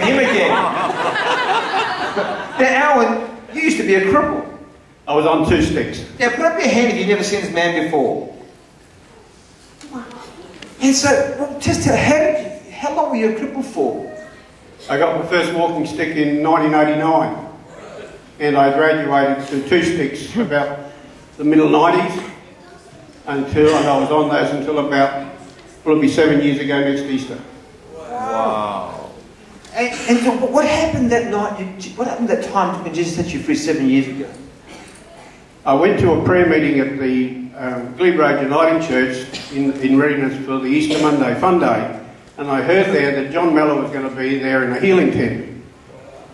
him again. Now, Alan, you used to be a cripple. I was on 2 sticks. Now, put up your hand if you've never seen this man before. And so, well, just how long were you a cripple for? I got my first walking stick in 1989. And I graduated to 2 sticks about the middle 90s. And I was on those until about, it'll be 7 years ago next Easter. Wow. And so what happened that night? What happened that time when Jesus set you free 7 years ago? I went to a prayer meeting at the Glebe Road Uniting Church in readiness for the Easter Monday Fun Day, and I heard there that John Mellor was going to be there in a healing tent.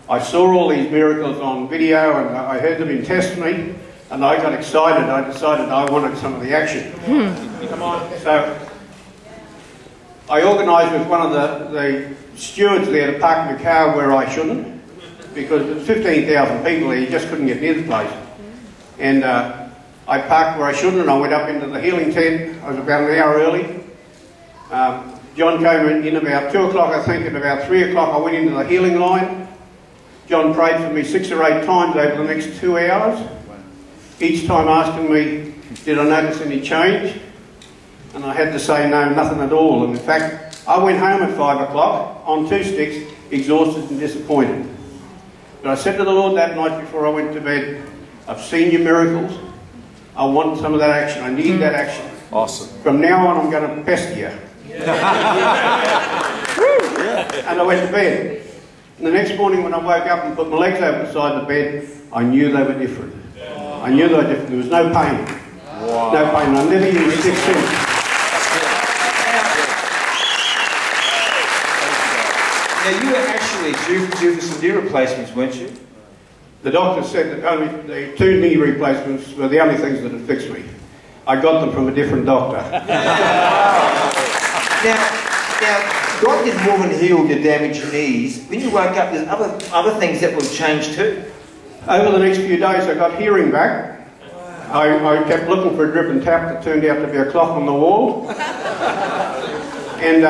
I saw all these miracles on video and I heard them in testimony, and I got excited. I decided I wanted some of the action. Come on. So I organised with one of the stewards there to park my car where I shouldn't, because there's 15,000 people there, you just couldn't get near the place. And I parked where I shouldn't, and I went up into the healing tent. I was about an hour early. John came in about 2 o'clock, I think, and about 3 o'clock I went into the healing line. John prayed for me 6 or 8 times over the next 2 hours, each time asking me, did I notice any change? And I had to say no, nothing at all. And in fact, I went home at 5 o'clock on 2 sticks, exhausted and disappointed. But I said to the Lord that night before I went to bed, I've seen your miracles. I want some of that action. I need that action. Awesome. From now on, I'm going to pester you. And I went to bed. And the next morning when I woke up and put my legs over the side of the bed, I knew they were different. I knew they were different. There was no pain. Wow. No pain. I never used sticks since. Now, you were actually due for some knee replacements, weren't you? The doctor said that only the 2 knee replacements were the only things that had fixed me. I got them from a different doctor. Now, God did more than heal your damaged knees. When you woke up, there's other things that will change too. Over the next few days, I got hearing back. I kept looking for a drip and tap that turned out to be a clock on the wall. And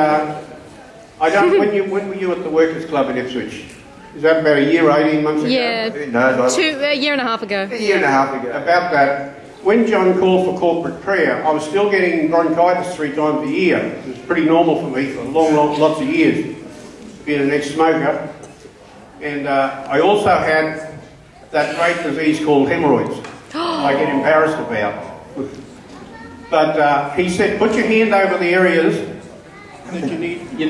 when were you at the Workers' Club in Ipswich? Is that about a year, 18 months ago? Yeah, a year and a half ago. A year and a half ago. About that, when John called for corporate prayer, I was still getting bronchitis 3 times a year. It was pretty normal for me for lots of years, being an ex-smoker. And I also had that great disease called hemorrhoids. I get embarrassed about. But he said, put your hand over the areas that you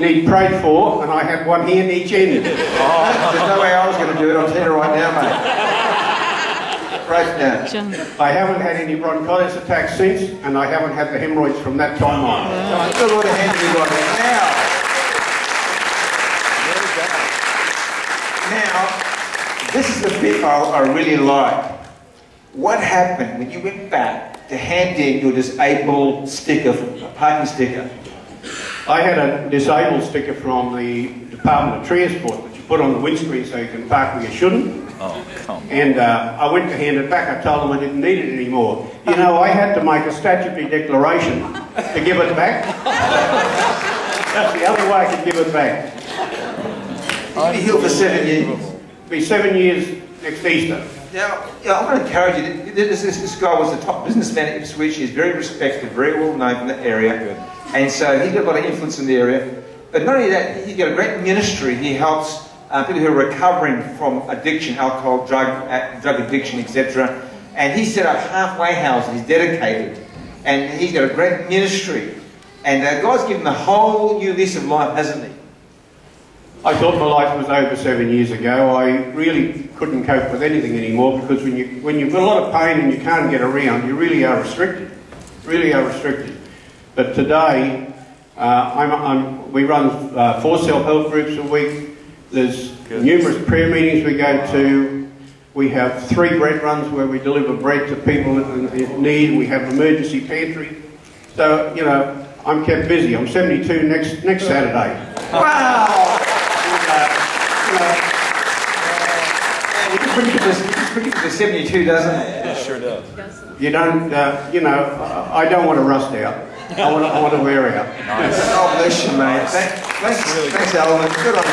need prayed for, and I had one hand each end. There's no way I was going to do it. I'm telling you right now, mate. Right now. I haven't had any bronchitis attacks since, and I haven't had the hemorrhoids from that time on. So I still want to hand you right now. Now, this is the bit I really like. What happened when you went back to hand in your disabled sticker, parking sticker? I had a disabled sticker from the Department of Transport that you put on the windscreen so you can park where you shouldn't. Oh, come on. And I went to hand it back. I told them I didn't need it anymore. You know, I had to make a statutory declaration to give it back. That's the only way I could give it back. You'll be healed for 7 years. It'll be 7 years next Easter. Now, I'm going to encourage you. This guy was the top businessman at Ipswich. He's very respected, very well known in the area. And so he's got a lot of influence in the area. But not only that, he's got a great ministry. He helps people who are recovering from addiction, alcohol, drug addiction, etc. And he set up halfway houses. He's dedicated. And he's got a great ministry. And God's given him a whole new lease of life, hasn't he? I thought my life was over 7 years ago. I really couldn't cope with anything anymore, because when you've got a lot of pain and you can't get around, you really are restricted. Really are restricted. But today, we run 4 self-help groups a week. There's numerous prayer meetings we go to. We have 3 bread runs where we deliver bread to people in need. We have emergency pantry. So, you know, I'm kept busy. I'm 72 next Saturday. Wow! It's pretty good for 72, doesn't it? It sure does. You don't, you know, I don't want to rust out. I want to wear out. Nice. Oh, bless you, mate. Thanks, Alan. Good on you.